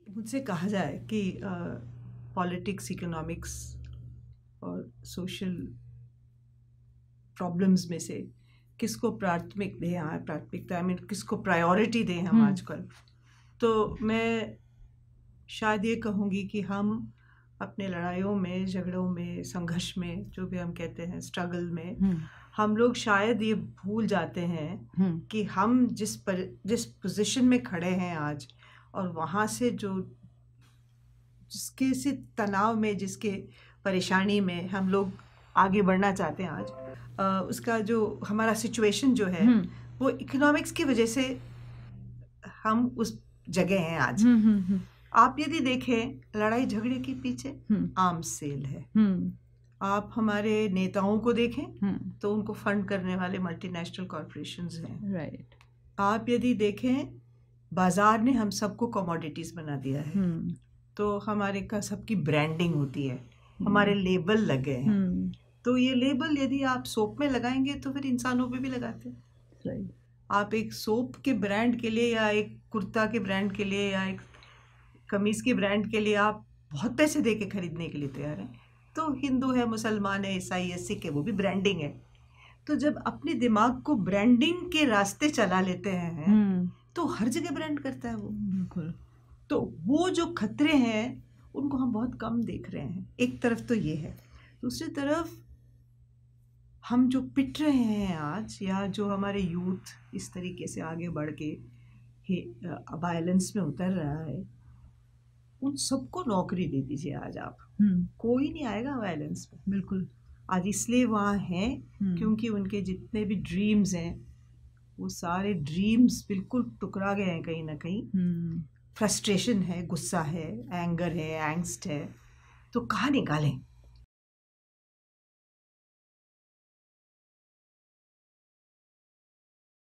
मुझसे कहा जाए कि पॉलिटिक्स, इकोनॉमिक्स और सोशल प्रॉब्लम्स में से किसको प्राथमिकता, आई मीन किसको प्रायोरिटी दें हम आजकल, तो मैं शायद ये कहूँगी कि हम अपने लड़ाइयों में, झगड़ों में, संघर्ष में, जो भी हम कहते हैं, स्ट्रगल में, हम लोग शायद ये भूल जाते हैं कि हम जिस पोजीशन में खड़े हैं आज, और वहाँ से जिसके से तनाव में, जिसके परेशानी में हम लोग आगे बढ़ना चाहते हैं आज, उसका जो हमारा सिचुएशन जो है वो इकोनॉमिक्स की वजह से हम उस जगह हैं आज। आप यदि देखें, लड़ाई झगड़े के पीछे आर्म्स सेल है। आप हमारे नेताओं को देखें तो उनको फंड करने वाले मल्टीनेशनल कॉर्पोरेशंस हैं। राइट। आप यदि देखें, बाजार ने हम सबको कमोडिटीज बना दिया है। तो हमारे का सबकी ब्रांडिंग होती है, हमारे लेबल लगे हैं। तो ये लेबल यदि आप सोप में लगाएंगे तो फिर इंसानों पे भी लगाते हैं। राइट। आप एक सोप के ब्रांड के लिए, या एक कुर्ता के ब्रांड के लिए, या एक कमीज के ब्रांड के लिए आप बहुत पैसे दे के खरीदने के लिए तैयार हैं। तो हिंदू है, मुसलमान है, ईसाई है, सिख है, वो भी ब्रांडिंग है। तो जब अपने दिमाग को ब्रांडिंग के रास्ते चला लेते हैं तो हर जगह ब्रांड करता है वो। बिल्कुल। तो वो जो खतरे हैं उनको हम बहुत कम देख रहे हैं। एक तरफ तो ये है, दूसरी तरफ हम जो पिट रहे हैं आज, या जो हमारे यूथ इस तरीके से आगे बढ़ के वायलेंस में उतर रहा है, उन सबको नौकरी दे दीजिए आज आप। कोई नहीं आएगा वायलेंस में। बिल्कुल। आज इसलिए वहाँ हैं क्योंकि उनके जितने भी ड्रीम्स हैं वो सारे ड्रीम्स बिल्कुल टुकरा गए हैं कहीं ना कहीं। फ्रस्ट्रेशन है, गुस्सा है, एंगर है, एंग्स्ट है। तो कहाँ निकालें?